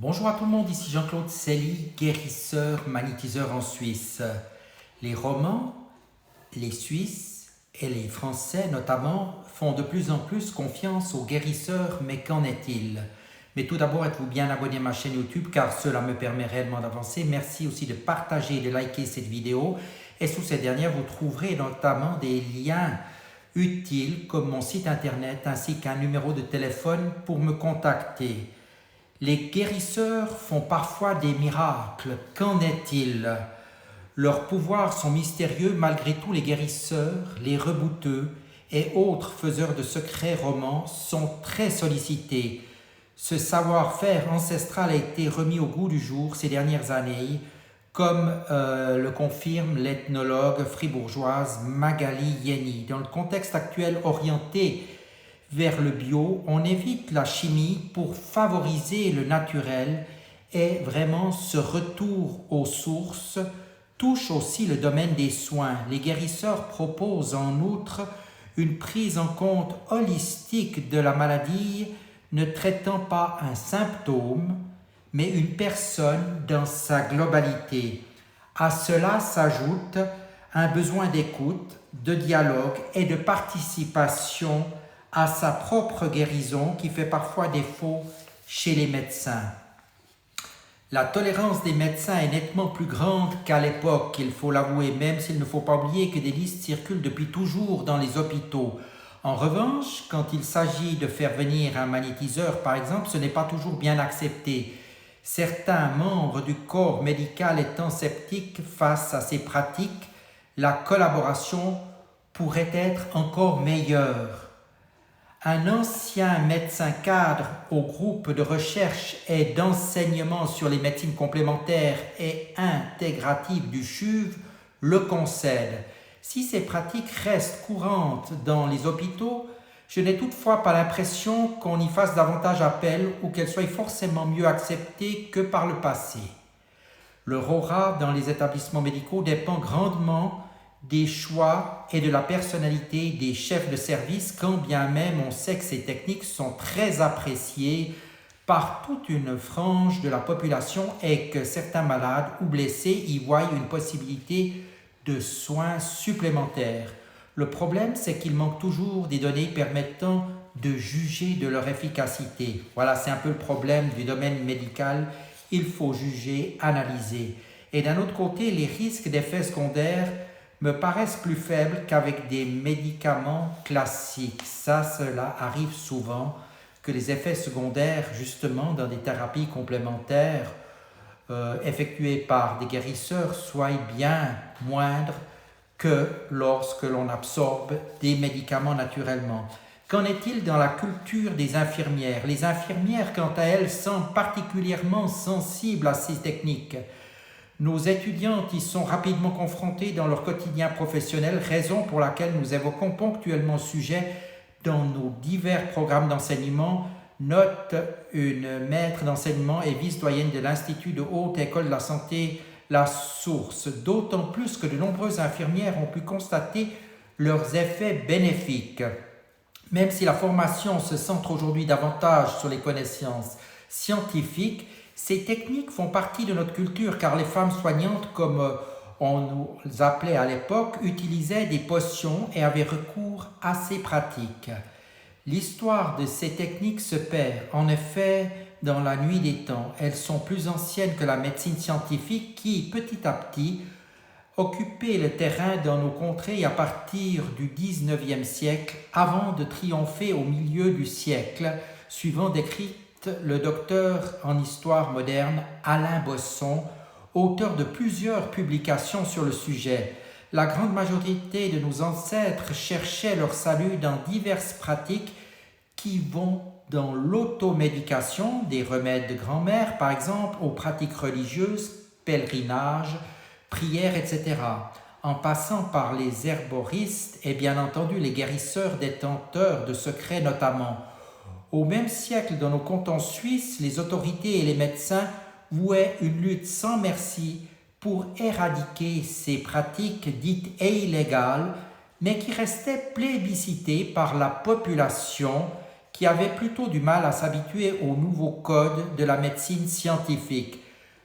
Bonjour à tout le monde, ici Jean-Claude Selly, guérisseur, magnétiseur en Suisse. Les Romans, les Suisses et les Français notamment font de plus en plus confiance aux guérisseurs, mais qu'en est-il? Mais tout d'abord, êtes-vous bien abonné à ma chaîne YouTube car cela me permet réellement d'avancer. Merci aussi de partager et de liker cette vidéo. Et sous cette dernière, vous trouverez notamment des liens utiles comme mon site internet ainsi qu'un numéro de téléphone pour me contacter. Les guérisseurs font parfois des miracles. Qu'en est-il? Leurs pouvoirs sont mystérieux malgré tout. Les guérisseurs, les rebouteux et autres faiseurs de secrets romans sont très sollicités. Ce savoir-faire ancestral a été remis au goût du jour ces dernières années, comme le confirme l'ethnologue fribourgeoise Magali Yenny. Dans le contexte actuel orienté vers le bio, on évite la chimie pour favoriser le naturel et vraiment ce retour aux sources touche aussi le domaine des soins. Les guérisseurs proposent en outre une prise en compte holistique de la maladie, ne traitant pas un symptôme, mais une personne dans sa globalité. À cela s'ajoute un besoin d'écoute, de dialogue et de participation à sa propre guérison qui fait parfois défaut chez les médecins. La tolérance des médecins est nettement plus grande qu'à l'époque, il faut l'avouer, même s'il ne faut pas oublier que des listes circulent depuis toujours dans les hôpitaux. En revanche, quand il s'agit de faire venir un magnétiseur, par exemple, ce n'est pas toujours bien accepté. Certains membres du corps médical étant sceptiques face à ces pratiques, la collaboration pourrait être encore meilleure. Un ancien médecin cadre au groupe de recherche et d'enseignement sur les médecines complémentaires et intégratives du CHUV le concède. Si ces pratiques restent courantes dans les hôpitaux, je n'ai toutefois pas l'impression qu'on y fasse davantage appel ou qu'elles soient forcément mieux acceptées que par le passé. Leur aura dans les établissements médicaux dépend grandement des choix et de la personnalité des chefs de service, quand bien même on sait que ces techniques sont très appréciées par toute une frange de la population et que certains malades ou blessés y voient une possibilité de soins supplémentaires. Le problème, c'est qu'il manque toujours des données permettant de juger de leur efficacité. Voilà, c'est un peu le problème du domaine médical. Il faut juger, analyser. Et d'un autre côté, les risques d'effets secondaires me paraissent plus faibles qu'avec des médicaments classiques. Cela arrive souvent que les effets secondaires, justement, dans des thérapies complémentaires effectuées par des guérisseurs, soient bien moindres que lorsque l'on absorbe des médicaments naturellement. Qu'en est-il dans la culture des infirmières? Les infirmières, quant à elles, semblent particulièrement sensibles à ces techniques. Nos étudiantes y sont rapidement confrontées dans leur quotidien professionnel, raison pour laquelle nous évoquons ponctuellement le sujet dans nos divers programmes d'enseignement, note une maître d'enseignement et vice-doyenne de l'Institut de Haute École de la Santé, La Source, d'autant plus que de nombreuses infirmières ont pu constater leurs effets bénéfiques. Même si la formation se centre aujourd'hui davantage sur les connaissances scientifiques, ces techniques font partie de notre culture car les femmes soignantes, comme on nous appelait à l'époque, utilisaient des potions et avaient recours à ces pratiques. L'histoire de ces techniques se perd. En effet, dans la nuit des temps, elles sont plus anciennes que la médecine scientifique qui, petit à petit, occupait le terrain dans nos contrées à partir du XIXe siècle avant de triompher au milieu du siècle suivant, décrit le docteur en histoire moderne Alain Bosson, auteur de plusieurs publications sur le sujet. La grande majorité de nos ancêtres cherchaient leur salut dans diverses pratiques qui vont dans l'automédication, des remèdes de grand-mère par exemple, aux pratiques religieuses, pèlerinages, prières, etc., en passant par les herboristes et bien entendu les guérisseurs détenteurs de secrets notamment. Au même siècle, dans nos cantons suisses, les autorités et les médecins vouaient une lutte sans merci pour éradiquer ces pratiques dites illégales, mais qui restaient plébiscitées par la population qui avaient plutôt du mal à s'habituer au nouveau code de la médecine scientifique.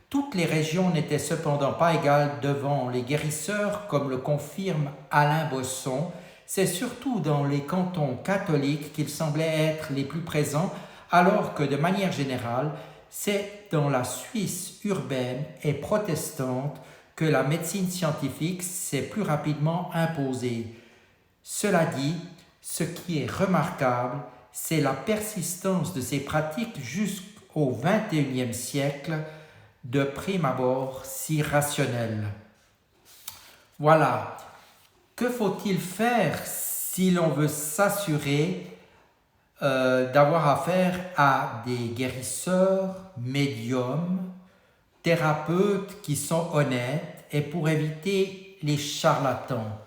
Toutes les régions n'étaient cependant pas égales devant les guérisseurs, comme le confirme Alain Bosson. C'est surtout dans les cantons catholiques qu'ils semblaient être les plus présents, alors que de manière générale, c'est dans la Suisse urbaine et protestante que la médecine scientifique s'est plus rapidement imposée. Cela dit, ce qui est remarquable, c'est la persistance de ces pratiques jusqu'au XXIe siècle, de prime abord si rationnelles. Voilà. Que faut-il faire si l'on veut s'assurer d'avoir affaire à des guérisseurs, médiums, thérapeutes qui sont honnêtes et pour éviter les charlatans?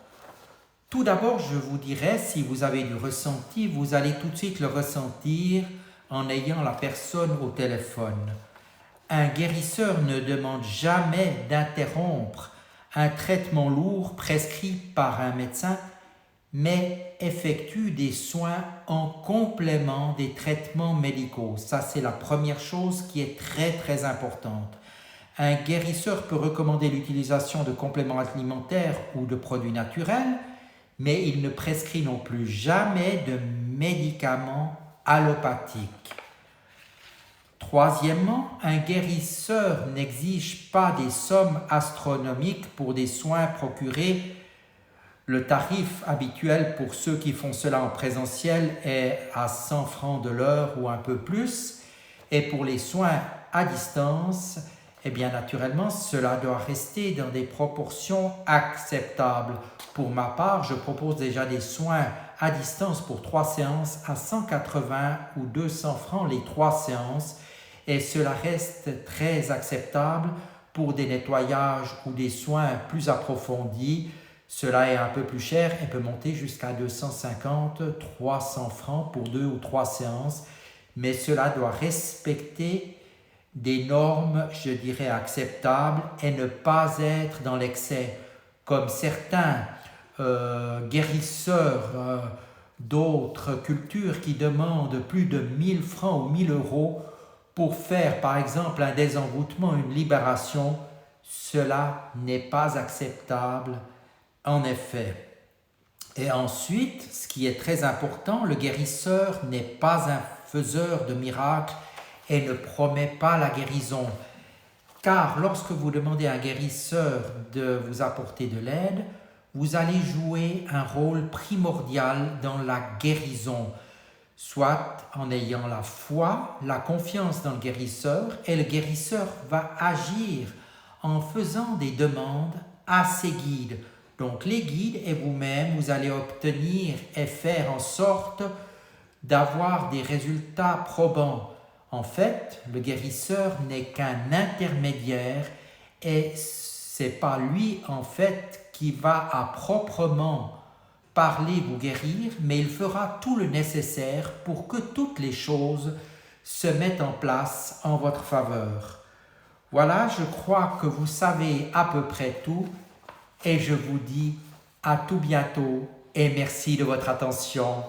Tout d'abord, je vous dirais, si vous avez du ressenti, vous allez tout de suite le ressentir en ayant la personne au téléphone. Un guérisseur ne demande jamais d'interrompre un traitement lourd prescrit par un médecin, mais effectue des soins en complément des traitements médicaux. Ça, c'est la première chose qui est très très importante. Un guérisseur peut recommander l'utilisation de compléments alimentaires ou de produits naturels, mais il ne prescrit non plus jamais de médicaments allopathiques. Troisièmement, un guérisseur n'exige pas des sommes astronomiques pour des soins procurés. Le tarif habituel pour ceux qui font cela en présentiel est à 100 francs de l'heure ou un peu plus. Et pour les soins à distance, eh bien naturellement, cela doit rester dans des proportions acceptables. Pour ma part, je propose déjà des soins à distance pour 3 séances à 180 ou 200 francs les 3 séances. Et cela reste très acceptable pour des nettoyages ou des soins plus approfondis. Cela est un peu plus cher et peut monter jusqu'à 250, 300 francs pour 2 ou 3 séances. Mais cela doit respecter des normes, je dirais, acceptables et ne pas être dans l'excès. Comme certains guérisseurs d'autres cultures qui demandent plus de 1000 francs ou 1000 euros pour faire par exemple un désenvoûtement, une libération, cela n'est pas acceptable en effet. Et ensuite, ce qui est très important, le guérisseur n'est pas un faiseur de miracles et ne promet pas la guérison. Car lorsque vous demandez à un guérisseur de vous apporter de l'aide, vous allez jouer un rôle primordial dans la guérison, soit en ayant la foi, la confiance dans le guérisseur, et le guérisseur va agir en faisant des demandes à ses guides. Donc les guides et vous-même, vous allez obtenir et faire en sorte d'avoir des résultats probants. En fait, le guérisseur n'est qu'un intermédiaire et c'est pas lui en fait qui va à proprement parler vous guérir, mais il fera tout le nécessaire pour que toutes les choses se mettent en place en votre faveur. Voilà, je crois que vous savez à peu près tout et je vous dis à tout bientôt et merci de votre attention.